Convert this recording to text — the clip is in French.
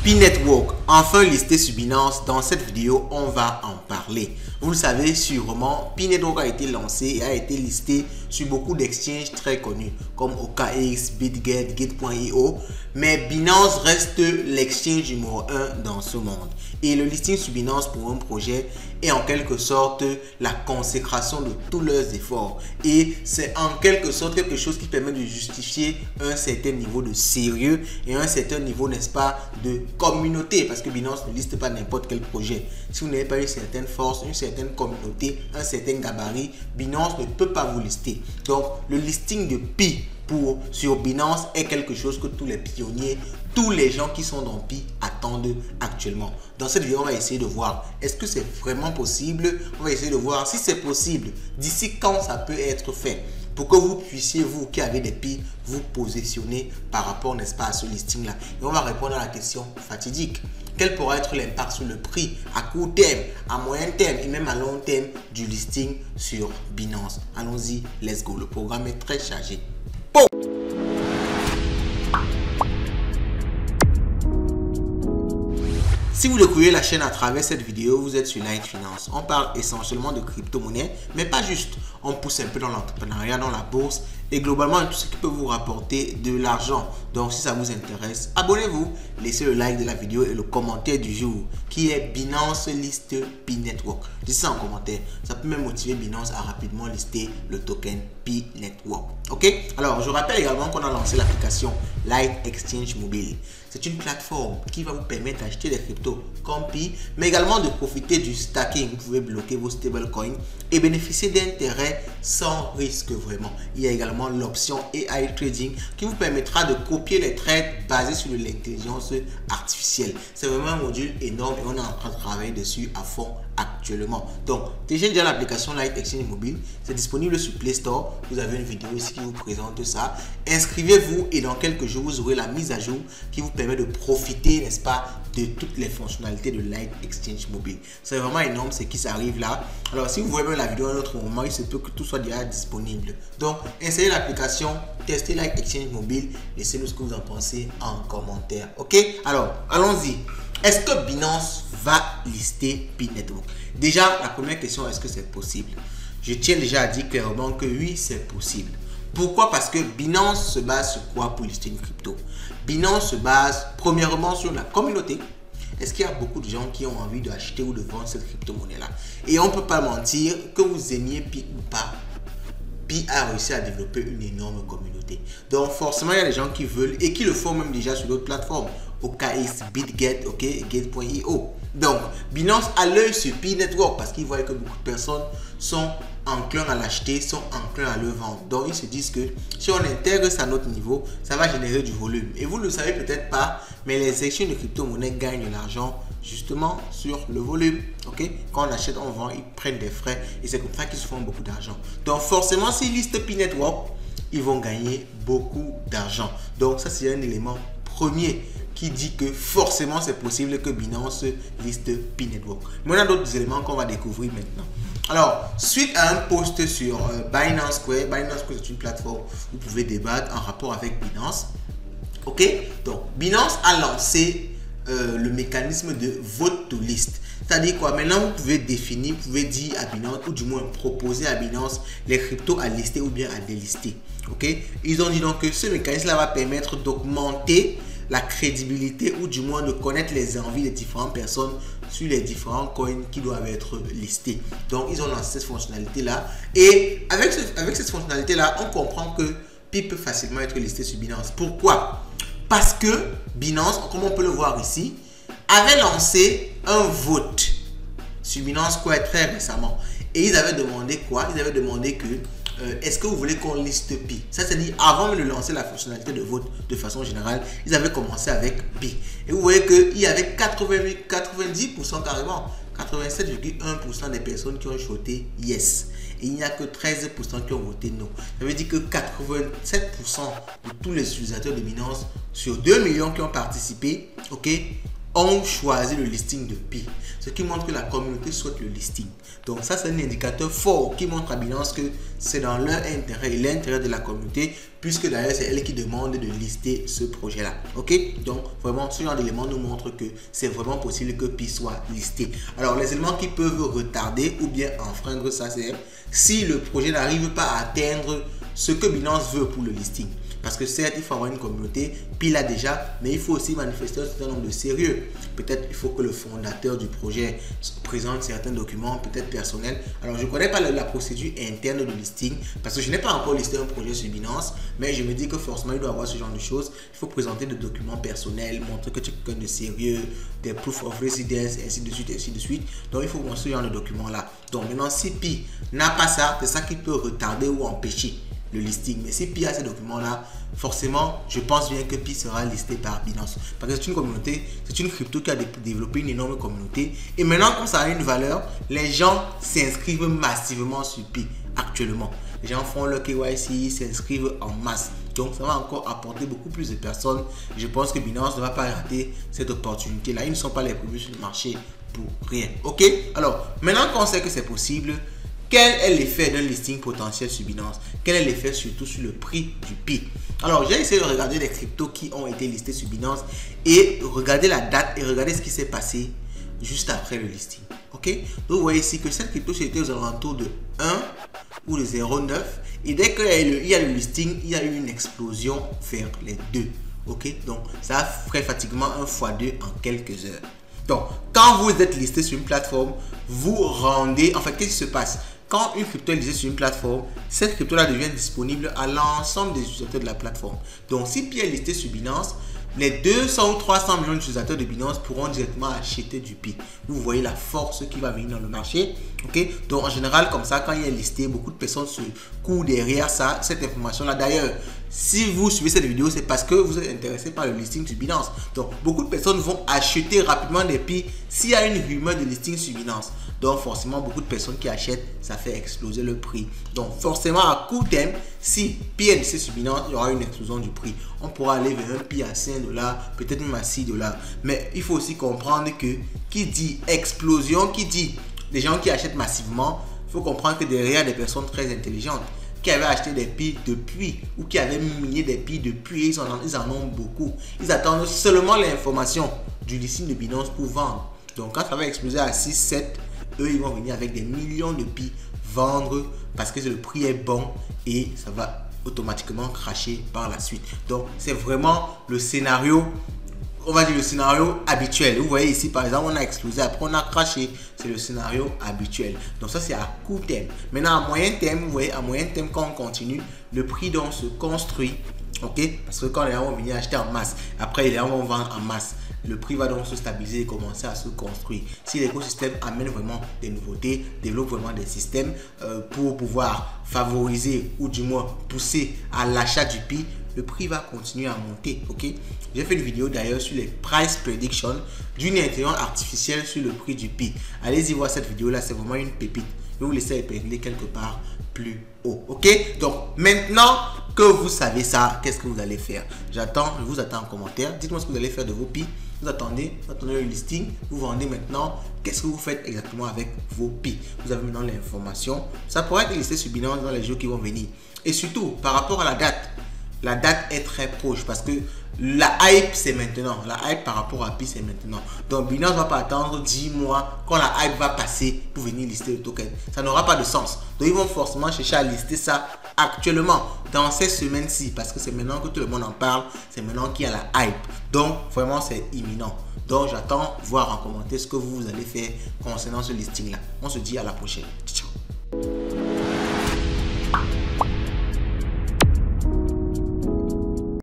Pi Network, enfin listé sur Binance. Dans cette vidéo, on va en parler. Vous le savez sûrement, Pi Network a été lancé et a été listé sur beaucoup d'exchanges très connus comme OKX, BitGet, Gate.io. Mais Binance reste l'exchange numéro 1 dans ce monde. Et le listing sur Binance pour un projet est en quelque sorte la consécration de tous leurs efforts. Et c'est en quelque sorte quelque chose qui permet de justifier un certain niveau de sérieux et un certain niveau, n'est-ce pas, de communauté. Parce que Binance ne liste pas n'importe quel projet. Si vous n'avez pas une certaine force, une certaine communauté, un certain gabarit, Binance ne peut pas vous lister. Donc, le listing de Pi sur Binance est quelque chose que tous les pionniers, tous les gens qui sont dans Pi attendent actuellement. Dans cette vidéo, on va essayer de voir est-ce que c'est vraiment possible. On va essayer de voir si c'est possible, d'ici quand ça peut être fait, pour que vous puissiez, vous qui avez des Pi, vous positionner par rapport, n'est-ce pas, à ce listing-là. Et on va répondre à la question fatidique. Quel pourra être l'impact sur le prix à court terme, à moyen terme et même à long terme du listing sur Binance? Allons-y, let's go. Le programme est très chargé. Bon. Si vous découvrez la chaîne à travers cette vidéo, vous êtes sur Light Finance. On parle essentiellement de crypto-monnaie, mais pas juste. On pousse un peu dans l'entrepreneuriat, dans la bourse et globalement tout ce qui peut vous rapporter de l'argent. Donc si ça vous intéresse, abonnez-vous, laissez le like de la vidéo et le commentaire du jour qui est Binance liste Pi Network. Dites ça en commentaire. Ça peut même motiver Binance à rapidement lister le token Pi Network. Ok? Alors je rappelle également qu'on a lancé l'application Light Exchange Mobile. C'est une plateforme qui va vous permettre d'acheter des cryptos comme Pi, mais également de profiter du stacking. Vous pouvez bloquer vos stablecoins et bénéficier d'intérêts sans risque vraiment. Il y a également l'option AI Trading qui vous permettra de copier les trades basés sur l'intelligence artificielle. C'est vraiment un module énorme et on est en train de travailler dessus à fond actuellement. Donc, téléchargez déjà l'application Light Exchange Mobile. C'est disponible sur Play Store. Vous avez une vidéo ici qui vous présente ça. Inscrivez-vous et dans quelques jours, vous aurez la mise à jour qui vous permet de profiter, n'est-ce pas, de toutes les fonctionnalités de Light Exchange Mobile. C'est vraiment énorme ce qui s'arrive là. Alors, si vous voyez même la vidéo à un autre moment, il se peut que tout soit déjà disponible. Donc, installez l'application, testez Light Exchange Mobile. Laissez-nous ce que vous en pensez en commentaire. Ok? Alors, allons-y. Est-ce que Binance va lister Pi Network? Déjà, la première question, est-ce que c'est possible? Je tiens déjà à dire clairement que oui, c'est possible. Pourquoi? Parce que Binance se base sur quoi pour lister une crypto? Binance se base premièrement sur la communauté. Est-ce qu'il y a beaucoup de gens qui ont envie d'acheter ou de vendre cette crypto-monnaie-là? Et on ne peut pas mentir, que vous aimiez Pi ou pas, Pi a réussi à développer une énorme communauté. Donc forcément, il y a des gens qui veulent et qui le font même déjà sur d'autres plateformes. OKX, BitGet, ok, Gate.io. Donc, Binance a l'œil sur Pi Network parce qu'ils voient que beaucoup de personnes sont enclins à l'acheter, sont enclins à le vendre. Donc, ils se disent que si on intègre ça à notre niveau, ça va générer du volume. Et vous ne le savez peut-être pas, mais les exchanges de crypto-monnaie gagnent de l'argent justement sur le volume. Ok, quand on achète, on vend, ils prennent des frais et c'est comme ça qu'ils se font beaucoup d'argent. Donc, forcément, s'ils listent Pi Network, ils vont gagner beaucoup d'argent. Donc, ça, c'est un élément premier qui dit que forcément c'est possible que Binance liste Pi Network. Mais on a d'autres éléments qu'on va découvrir maintenant. Alors, suite à un post sur Binance Square, Binance Square c'est une plateforme où vous pouvez débattre en rapport avec Binance. Ok, donc Binance a lancé le mécanisme de vote to list. C'est-à-dire quoi? Maintenant, vous pouvez définir, vous pouvez dire à Binance, ou du moins proposer à Binance les cryptos à lister ou bien à délister. Ok, ils ont dit donc que ce mécanisme-là va permettre d'augmenter la crédibilité ou du moins de connaître les envies des différentes personnes sur les différents coins qui doivent être listés. Donc, ils ont lancé cette fonctionnalité-là. Et avec cette fonctionnalité-là, on comprend que Pi peut facilement être listé sur Binance. Pourquoi? Parce que Binance, comme on peut le voir ici, avait lancé un vote sur Binance Square très récemment. Et ils avaient demandé quoi? Ils avaient demandé que est-ce que vous voulez qu'on liste Pi? Ça, c'est-à-dire avant de lancer la fonctionnalité de vote de façon générale, ils avaient commencé avec Pi. Et vous voyez qu'il y avait 90% carrément, 87,1% des personnes qui ont voté yes. Et il n'y a que 13% qui ont voté non. Ça veut dire que 87% de tous les utilisateurs de Binance sur 2 millions qui ont participé, ok, ont choisi le listing de Pi, ce qui montre que la communauté souhaite le listing. Donc ça, c'est un indicateur fort qui montre à Binance que c'est dans leur intérêt et l'intérêt de la communauté, puisque d'ailleurs c'est elle qui demande de lister ce projet-là. Ok, donc vraiment ce genre d'éléments nous montre que c'est vraiment possible que Pi soit listé. Alors les éléments qui peuvent retarder ou bien enfreindre ça, c'est si le projet n'arrive pas à atteindre ce que Binance veut pour le listing. Parce que certes, il faut avoir une communauté, Pi l'a déjà, mais il faut aussi manifester un certain nombre de sérieux. Peut-être il faut que le fondateur du projet présente certains documents, peut-être personnels. Alors, je ne connais pas la procédure interne de listing, parce que je n'ai pas encore listé un projet sur Binance, mais je me dis que forcément, il doit avoir ce genre de choses. Il faut présenter des documents personnels, montrer que tu es quelqu'un de sérieux, des proof of residence, ainsi de suite, ainsi de suite. Donc, il faut montrer ce genre de documents-là. Donc, maintenant, si Pi n'a pas ça, c'est ça qui peut retarder ou empêcher le listing. Mais si Pi a ces documents-là, forcément, je pense bien que Pi sera listé par Binance. Parce que c'est une communauté, c'est une crypto qui a développé une énorme communauté. Et maintenant, comme ça a une valeur, les gens s'inscrivent massivement sur Pi actuellement. Les gens font le KYC, s'inscrivent en masse. Donc, ça va encore apporter beaucoup plus de personnes. Je pense que Binance ne va pas rater cette opportunité-là. Ils ne sont pas les premiers sur le marché pour rien. Ok? Alors, maintenant qu'on sait que c'est possible, quel est l'effet d'un listing potentiel sur Binance? Quel est l'effet surtout sur le prix du Pi? Alors, j'ai essayé de regarder les cryptos qui ont été listés sur Binance et regarder la date et regarder ce qui s'est passé juste après le listing. Ok? Donc, vous voyez ici que cette crypto c'était aux alentours de 1 ou de 0,9 et dès qu'il y a le listing, il y a eu une explosion vers les 2. Ok? Donc, ça ferait pratiquement un x2 en quelques heures. Donc, quand vous êtes listé sur une plateforme, vous rendez... En fait, qu'est-ce qui se passe? Quand une crypto est listée sur une plateforme, cette crypto-là devient disponible à l'ensemble des utilisateurs de la plateforme. Donc, si Pi est listé sur Binance, les 200 ou 300 millions d'utilisateurs de Binance pourront directement acheter du Pi. Vous voyez la force qui va venir dans le marché. Ok? Donc, en général, comme ça, quand il est listé, beaucoup de personnes se courent derrière ça, cette information-là. D'ailleurs, si vous suivez cette vidéo, c'est parce que vous êtes intéressé par le listing sur Binance. Donc, beaucoup de personnes vont acheter rapidement des Pi s'il y a une rumeur de listing sur Binance. Donc, forcément, beaucoup de personnes qui achètent, ça fait exploser le prix. Donc, forcément, à court terme, si Pi est listé sur Binance, il y aura une explosion du prix. On pourra aller vers un Pi à 5 $, peut-être même à 6 $. Mais il faut aussi comprendre que qui dit explosion, qui dit des gens qui achètent massivement, il faut comprendre que derrière des personnes très intelligentes qui avaient acheté des Pi depuis ou qui avaient minié des Pi depuis, ils en ont beaucoup. Ils attendent seulement l'information du listing de Binance pour vendre. Donc, quand ça va exploser à 6, 7, eux, ils vont venir avec des millions de Pi vendre parce que le prix est bon et ça va automatiquement cracher par la suite. Donc, c'est vraiment le scénario, on va dire le scénario habituel. Vous voyez ici, par exemple, on a explosé, après on a craché. C'est le scénario habituel. Donc, ça, c'est à court terme. Maintenant, à moyen terme, vous voyez, à moyen terme, quand on continue, le prix donc se construit. Ok? Parce que quand les gens vont venir acheter en masse, après les gens vont vendre en masse. Le prix va donc se stabiliser et commencer à se construire. Si l'écosystème amène vraiment des nouveautés, développe vraiment des systèmes pour pouvoir favoriser ou du moins pousser à l'achat du Pi, le prix va continuer à monter. Ok? J'ai fait une vidéo d'ailleurs sur les price predictions d'une intelligence artificielle sur le prix du Pi. Allez-y voir cette vidéo là, c'est vraiment une pépite. Je vais vous laisser épingler quelque part plus haut. Ok? Donc maintenant que vous savez ça, qu'est-ce que vous allez faire? Je vous attends en commentaire. Dites-moi ce que vous allez faire de vos Pi. Vous attendez le listing, vous vendez maintenant. Qu'est-ce que vous faites exactement avec vos Pi? Vous avez maintenant l'information. Ça pourrait être listé sur Binance dans les jours qui vont venir. Et surtout, par rapport à la date est très proche parce que la hype c'est maintenant. La hype par rapport à Pi c'est maintenant. Donc Binance ne va pas attendre 10 mois quand la hype va passer pour venir lister le token. Ça n'aura pas de sens. Donc ils vont forcément chercher à lister ça actuellement dans ces semaines-ci parce que c'est maintenant que tout le monde en parle. C'est maintenant qu'il y a la hype. Donc vraiment c'est imminent. Donc j'attends voir en commentaire ce que vous allez faire concernant ce listing là. On se dit à la prochaine.